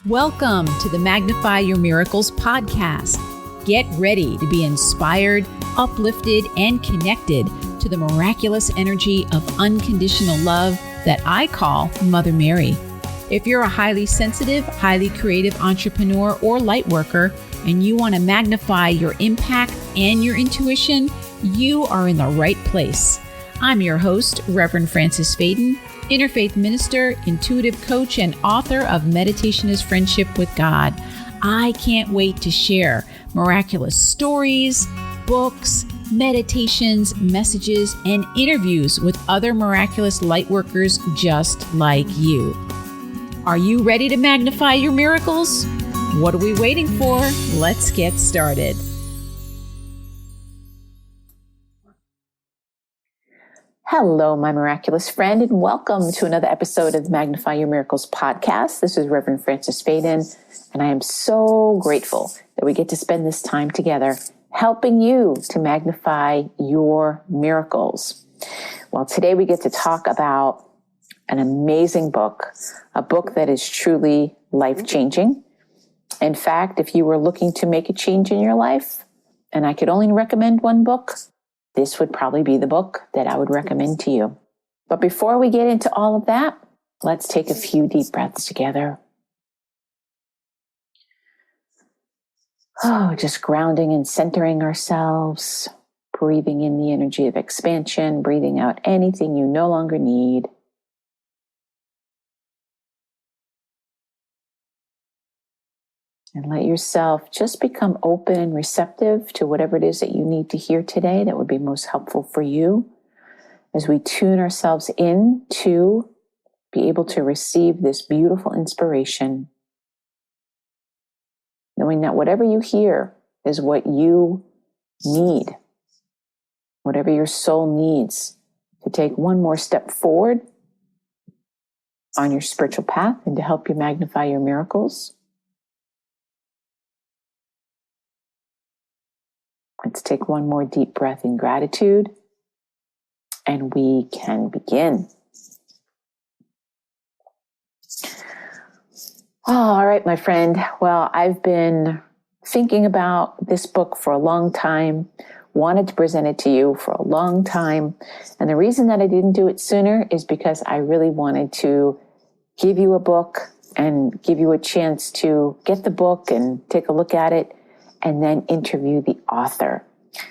Welcome to the Magnify Your Miracles podcast. Get ready to be inspired, uplifted, and connected to the miraculous energy of unconditional love that I call Mother Mary. If you're a highly sensitive, highly creative entrepreneur or light worker, and you want to magnify your impact and your intuition, you are in the right place. I'm your host, Reverend Frances Faden, interfaith minister, intuitive coach, and author of Meditation is Friendship with God. I can't wait to share miraculous stories, books, meditations, messages, and interviews with other miraculous light workers just like you. Are you ready to magnify your miracles? What are we waiting for? Let's get started. Hello, my miraculous friend, and welcome to another episode of the Magnify Your Miracles podcast. This is Reverend Frances Faden, and I am so grateful that we get to spend this time together helping you to magnify your miracles. Well, today we get to talk about an amazing book, a book that is truly life-changing. In fact, if you were looking to make a change in your life, and I could only recommend one book, this would probably be the book that I would recommend to you. But before we get into all of that, let's take a few deep breaths together. Just grounding and centering ourselves, breathing in the energy of expansion, breathing out anything you no longer need. And let yourself just become open and receptive to whatever it is that you need to hear today that would be most helpful for you as we tune ourselves in to be able to receive this beautiful inspiration, knowing that whatever you hear is what you need, whatever your soul needs to take one more step forward on your spiritual path and to help you magnify your miracles. Let's take one more deep breath in gratitude, and we can begin. All right, my friend. Well, I've been thinking about this book for a long time, wanted to present it to you for a long time. And the reason that I didn't do it sooner is because I really wanted to give you a book and give you a chance to get the book and take a look at it, and then interview the author.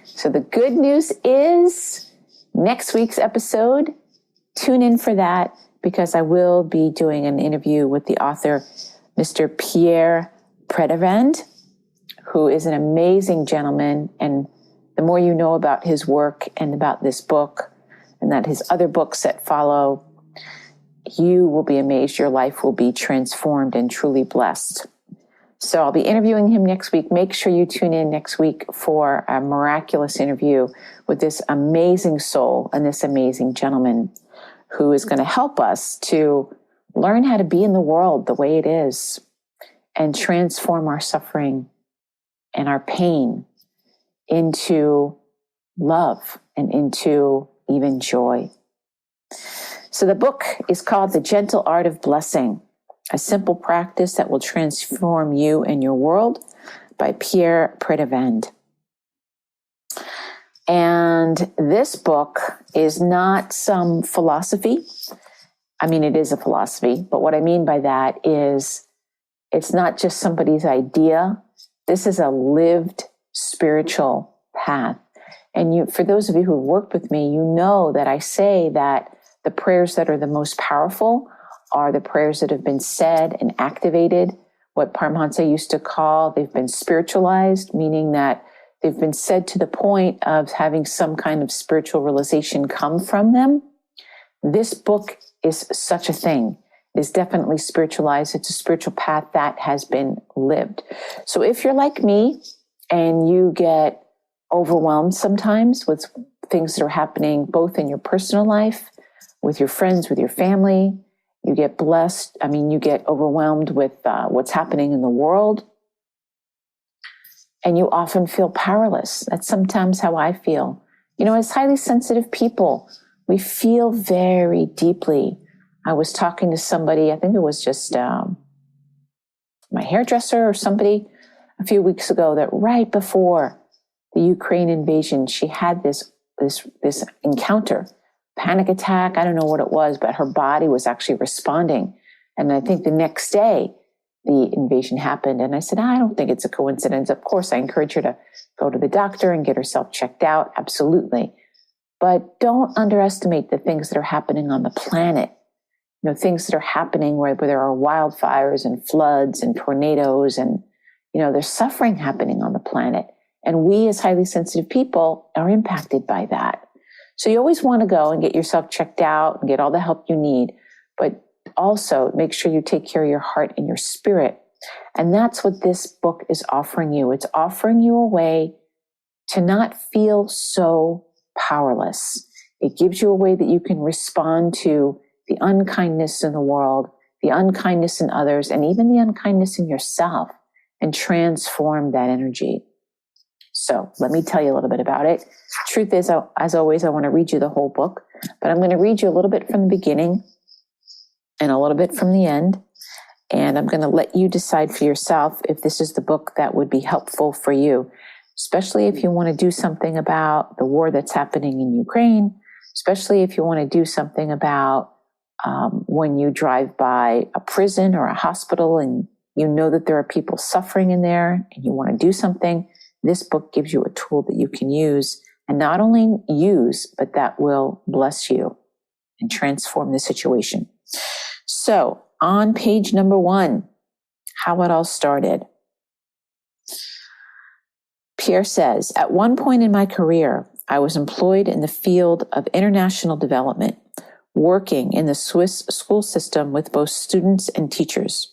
So the good news is next week's episode, tune in for that because I will be doing an interview with the author, Mr. Pierre Pradervand, who is an amazing gentleman. And the more you know about his work and about this book and that his other books that follow, you will be amazed. Your life will be transformed and truly blessed. So I'll be interviewing him next week. Make sure you tune in next week for a miraculous interview with this amazing soul and this amazing gentleman who is going to help us to learn how to be in the world the way it is and transform our suffering and our pain into love and into even joy. So the book is called The Gentle Art of Blessing, a simple practice that will transform you and your world, by Pierre Pradervand. And this book is not some philosophy. I mean, it is a philosophy, but what I mean by that is it's not just somebody's idea. This is a lived spiritual path. And for those of you who worked with me, you know that I say that the prayers that are the most powerful are the prayers that have been said and activated, what Paramahansa used to call, they've been spiritualized, meaning that they've been said to the point of having some kind of spiritual realization come from them. This book is such a thing. It is definitely spiritualized. It's a spiritual path that has been lived. So if you're like me and you get overwhelmed sometimes with things that are happening both in your personal life, with your friends, with your family, you get blessed. You get overwhelmed with what's happening in the world. And you often feel powerless. That's sometimes how I feel. As highly sensitive people, we feel very deeply. I was talking to somebody, I think it was just my hairdresser or somebody a few weeks ago that right before the Ukraine invasion, she had this encounter, panic attack. I don't know what it was, but her body was actually responding. And I think the next day, the invasion happened. And I said, I don't think it's a coincidence. Of course, I encourage her to go to the doctor and get herself checked out. Absolutely. But don't underestimate the things that are happening on the planet. Things that are happening where there are wildfires and floods and tornadoes and, there's suffering happening on the planet. And we as highly sensitive people are impacted by that. So you always want to go and get yourself checked out and get all the help you need. But also make sure you take care of your heart and your spirit. And that's what this book is offering you. It's offering you a way to not feel so powerless. It gives you a way that you can respond to the unkindness in the world, the unkindness in others, and even the unkindness in yourself, and transform that energy. So let me tell you a little bit about it. Truth is, as always, I want to read you the whole book, but I'm going to read you a little bit from the beginning and a little bit from the end. And I'm going to let you decide for yourself if this is the book that would be helpful for you, especially if you want to do something about the war that's happening in Ukraine, especially if you want to do something about when you drive by a prison or a hospital and you know that there are people suffering in there and you want to do something. This book gives you a tool that you can use, and not only use, but that will bless you and transform the situation. So on page number 1, how it all started. Pierre says, at one point in my career, I was employed in the field of international development, working in the Swiss school system with both students and teachers.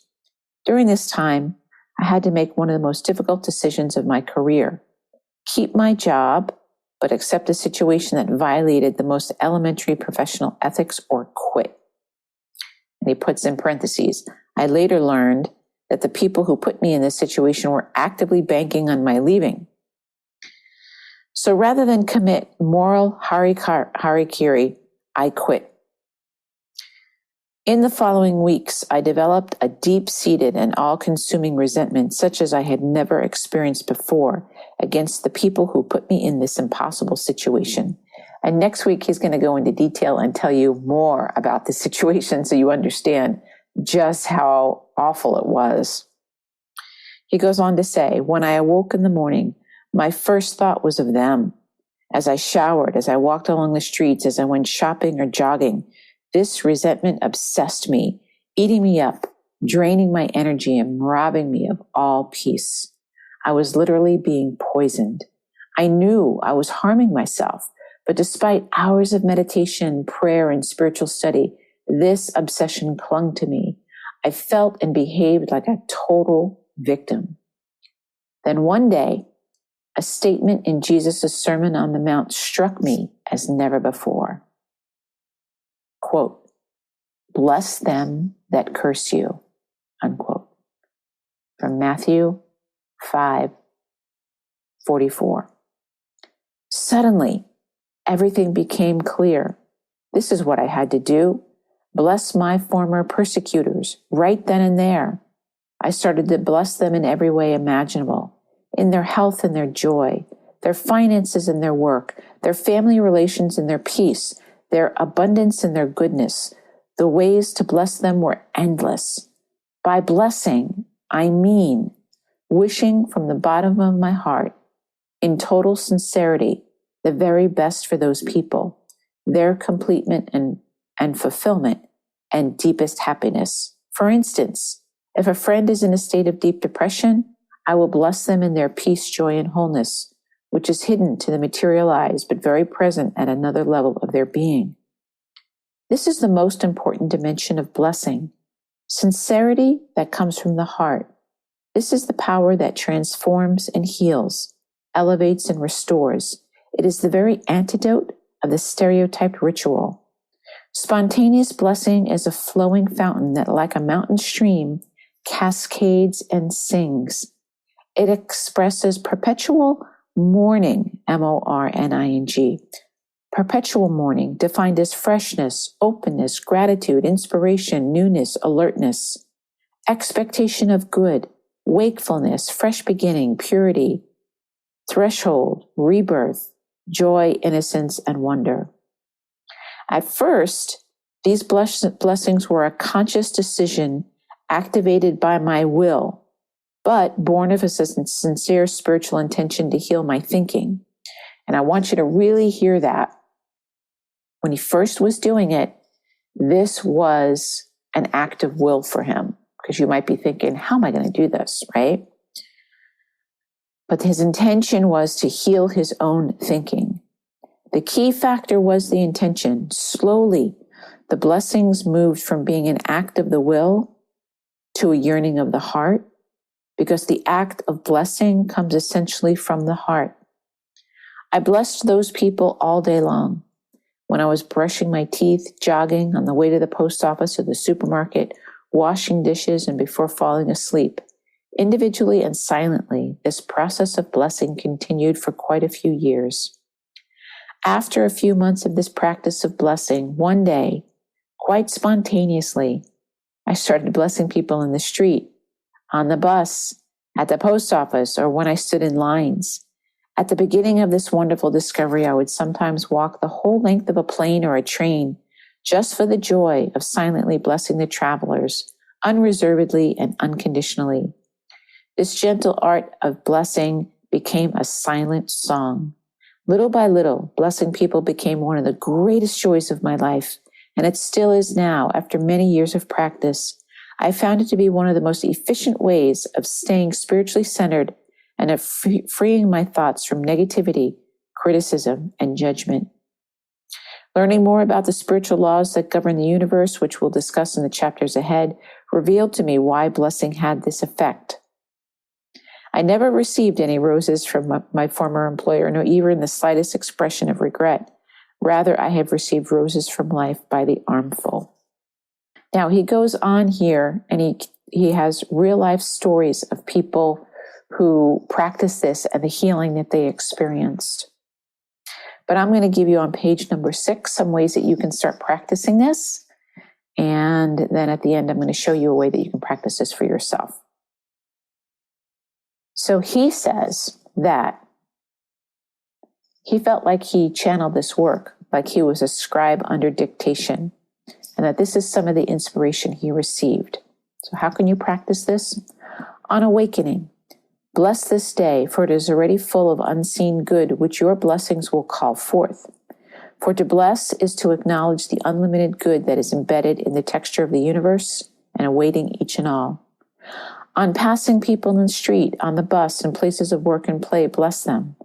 During this time, I had to make one of the most difficult decisions of my career: keep my job, but accept a situation that violated the most elementary professional ethics, or quit. And he puts in parentheses, I later learned that the people who put me in this situation were actively banking on my leaving. So rather than commit moral harikiri, I quit. In the following weeks, I developed a deep-seated and all-consuming resentment such as I had never experienced before against the people who put me in this impossible situation. And next week, he's going to go into detail and tell you more about the situation so you understand just how awful it was. He goes on to say, when I awoke in the morning, my first thought was of them. As I showered, as I walked along the streets, as I went shopping or jogging, this resentment obsessed me, eating me up, draining my energy and robbing me of all peace. I was literally being poisoned. I knew I was harming myself, but despite hours of meditation, prayer, and spiritual study, this obsession clung to me. I felt and behaved like a total victim. Then one day, a statement in Jesus' Sermon on the Mount struck me as never before. Quote, bless them that curse you, unquote. From Matthew 5:44. Suddenly, everything became clear. This is what I had to do. Bless my former persecutors right then and there. I started to bless them in every way imaginable, in their health and their joy, their finances and their work, their family relations and their peace, their abundance and their goodness. The ways to bless them were endless. By blessing, I mean wishing from the bottom of my heart, in total sincerity, the very best for those people, their completement and fulfillment, and deepest happiness. For instance, if a friend is in a state of deep depression, I will bless them in their peace, joy, and wholeness, which is hidden to the material eyes, but very present at another level of their being. This is the most important dimension of blessing. Sincerity that comes from the heart. This is the power that transforms and heals, elevates and restores. It is the very antidote of the stereotyped ritual. Spontaneous blessing is a flowing fountain that, like a mountain stream, cascades and sings. It expresses perpetual mourning, mourning, perpetual mourning, defined as freshness, openness, gratitude, inspiration, newness, alertness, expectation of good, wakefulness, fresh beginning, purity, threshold, rebirth, joy, innocence, and wonder. At first, these blessings were a conscious decision activated by my will, but born of a sincere spiritual intention to heal my thinking. And I want you to really hear that. When he first was doing it, this was an act of will for him, because you might be thinking, how am I going to do this, right? But his intention was to heal his own thinking. The key factor was the intention. Slowly, the blessings moved from being an act of the will to a yearning of the heart, because the act of blessing comes essentially from the heart. I blessed those people all day long. When I was brushing my teeth, jogging, on the way to the post office or the supermarket, washing dishes, and before falling asleep. Individually and silently, this process of blessing continued for quite a few years. After a few months of this practice of blessing, one day, quite spontaneously, I started blessing people in the street, on the bus, at the post office, or when I stood in lines. At the beginning of this wonderful discovery, I would sometimes walk the whole length of a plane or a train just for the joy of silently blessing the travelers, unreservedly and unconditionally. This gentle art of blessing became a silent song. Little by little, blessing people became one of the greatest joys of my life, and it still is now after many years of practice. I found it to be one of the most efficient ways of staying spiritually centered and of freeing my thoughts from negativity, criticism, and judgment. Learning more about the spiritual laws that govern the universe, which we'll discuss in the chapters ahead, revealed to me why blessing had this effect. I never received any roses from my former employer, nor even the slightest expression of regret. Rather, I have received roses from life by the armful. Now, he goes on here, and he has real-life stories of people who practice this and the healing that they experienced. But I'm going to give you on page number 6 some ways that you can start practicing this. And then at the end, I'm going to show you a way that you can practice this for yourself. So he says that he felt like he channeled this work, like he was a scribe under dictation, and that this is some of the inspiration he received. So how can you practice this? On awakening, bless this day, for it is already full of unseen good, which your blessings will call forth. For to bless is to acknowledge the unlimited good that is embedded in the texture of the universe and awaiting each and all. On passing people in the street, on the bus, and places of work and play, bless them.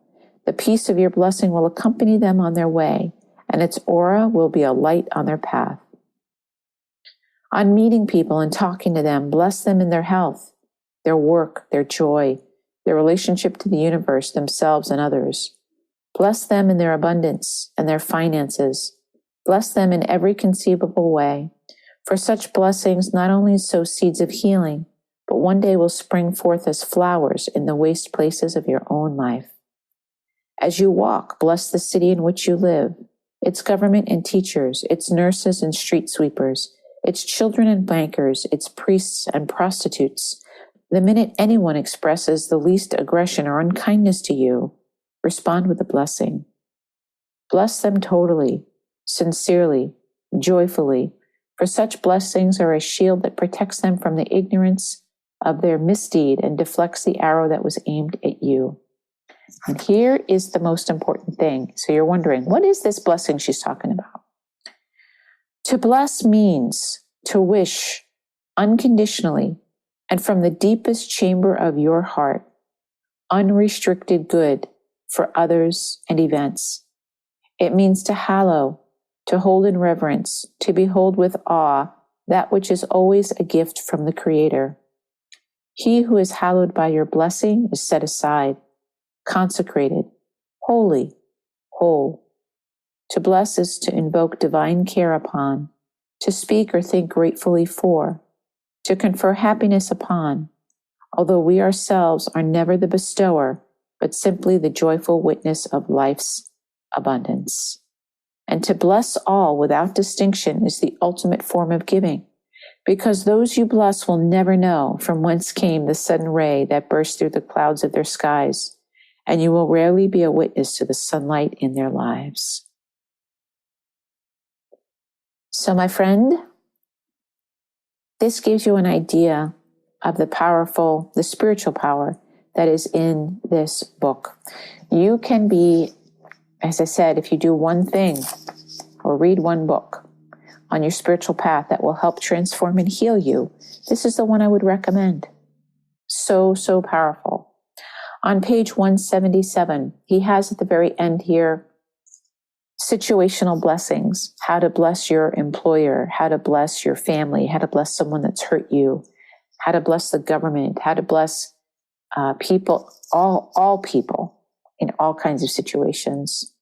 The peace of your blessing will accompany them on their way, and its aura will be a light on their path. On meeting people and talking to them, bless them in their health, their work, their joy, their relationship to the universe, themselves, and others. Bless them in their abundance and their finances. Bless them in every conceivable way. For such blessings not only sow seeds of healing, but one day will spring forth as flowers in the waste places of your own life. As you walk, bless the city in which you live, its government and teachers, its nurses and street sweepers, its children and bankers, its priests and prostitutes. The minute anyone expresses the least aggression or unkindness to you, respond with a blessing. Bless them totally, sincerely, joyfully, for such blessings are a shield that protects them from the ignorance of their misdeed and deflects the arrow that was aimed at you. And here is the most important thing. So you're wondering, what is this blessing she's talking about? To bless means to wish unconditionally and from the deepest chamber of your heart, unrestricted good for others and events. It means to hallow, to hold in reverence, to behold with awe that which is always a gift from the Creator. He who is hallowed by your blessing is set aside, consecrated, holy, whole. To bless is to invoke divine care upon, to speak or think gratefully for, to confer happiness upon, although we ourselves are never the bestower, but simply the joyful witness of life's abundance. And to bless all without distinction is the ultimate form of giving. because those you bless will never know from whence came the sudden ray that burst through the clouds of their skies, and you will rarely be a witness to the sunlight in their lives. So, my friend, this gives you an idea of the spiritual power that is in this book. You can be, as I said, if you do one thing or read one book on your spiritual path that will help transform and heal you, this is the one I would recommend. So powerful. On page 177, he has at the very end here, situational blessings, how to bless your employer, how to bless your family, how to bless someone that's hurt you, how to bless the government, how to bless people, all people in all kinds of situations.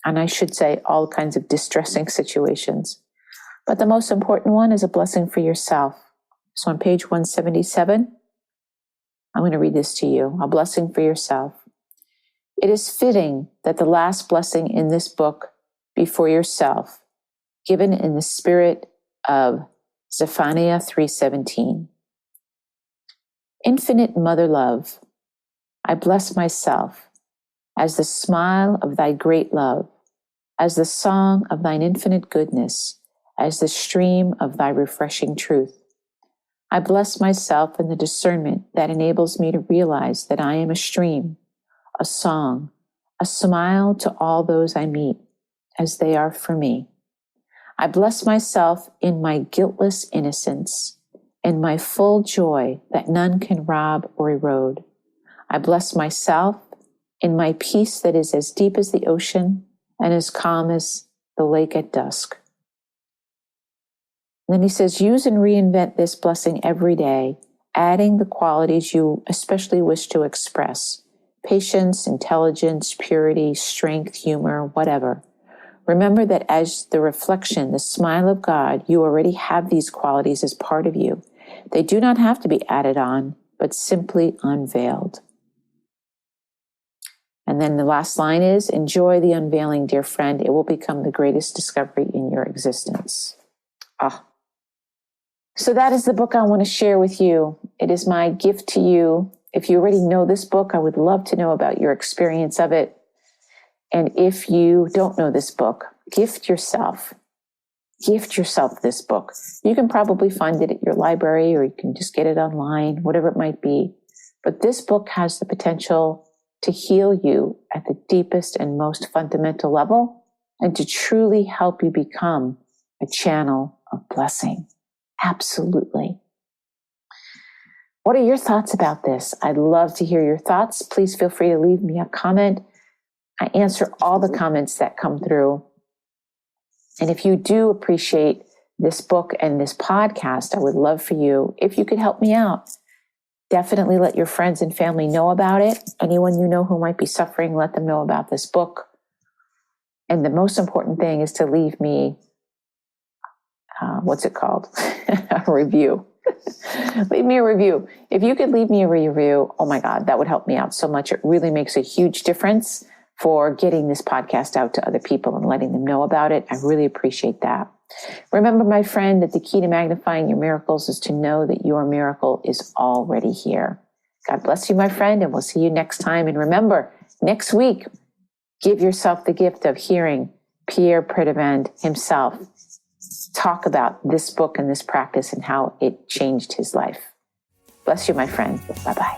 And I should say all kinds of distressing situations. But the most important one is a blessing for yourself. So on page 177, I'm going to read this to you, a blessing for yourself. It is fitting that the last blessing in this book be for yourself, given in the spirit of Zephaniah 3:17. Infinite mother love, I bless myself as the smile of thy great love, as the song of thine infinite goodness, as the stream of thy refreshing truth. I bless myself in the discernment that enables me to realize that I am a stream, a song, a smile to all those I meet, as they are for me. I bless myself in my guiltless innocence, in my full joy that none can rob or erode. I bless myself in my peace that is as deep as the ocean and as calm as the lake at dusk. Then he says, use and reinvent this blessing every day, adding the qualities you especially wish to express: patience, intelligence, purity, strength, humor, whatever. Remember that as the reflection, the smile of God, you already have these qualities as part of you. They do not have to be added on, but simply unveiled. And then the last line is, enjoy the unveiling, dear friend. It will become the greatest discovery in your existence. So that is the book I want to share with you. It is my gift to you. If you already know this book, I would love to know about your experience of it. And if you don't know this book, gift yourself this book. You can probably find it at your library, or you can just get it online, whatever it might be. But this book has the potential to heal you at the deepest and most fundamental level, and to truly help you become a channel of blessing. Absolutely. What are your thoughts about this? I'd love to hear your thoughts. Please feel free to leave me a comment. I answer all the comments that come through. And if you do appreciate this book and this podcast, I would love for you, if you could help me out, definitely let your friends and family know about it. Anyone you know who might be suffering, let them know about this book. And the most important thing is to leave me, a review. Leave me a review. If you could leave me a review, oh my God, that would help me out so much. It really makes a huge difference for getting this podcast out to other people and letting them know about it. I really appreciate that. Remember, my friend, that the key to magnifying your miracles is to know that your miracle is already here. God bless you, my friend, and we'll see you next time. And remember, next week, give yourself the gift of hearing Pierre Pradervand himself talk about this book and this practice and how it changed his life. Bless you, my friend. Bye-bye.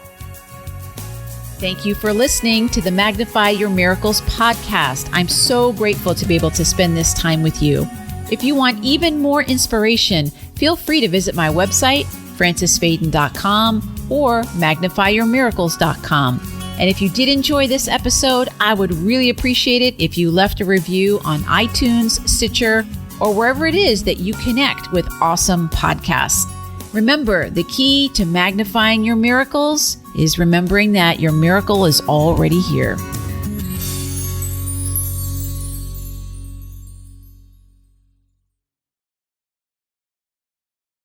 Thank you for listening to the Magnify Your Miracles podcast. I'm so grateful to be able to spend this time with you. If you want even more inspiration, feel free to visit my website, francisfaden.com or magnifyyourmiracles.com. And if you did enjoy this episode, I would really appreciate it if you left a review on iTunes, Stitcher, or wherever it is that you connect with awesome podcasts. Remember, the key to magnifying your miracles is remembering that your miracle is already here.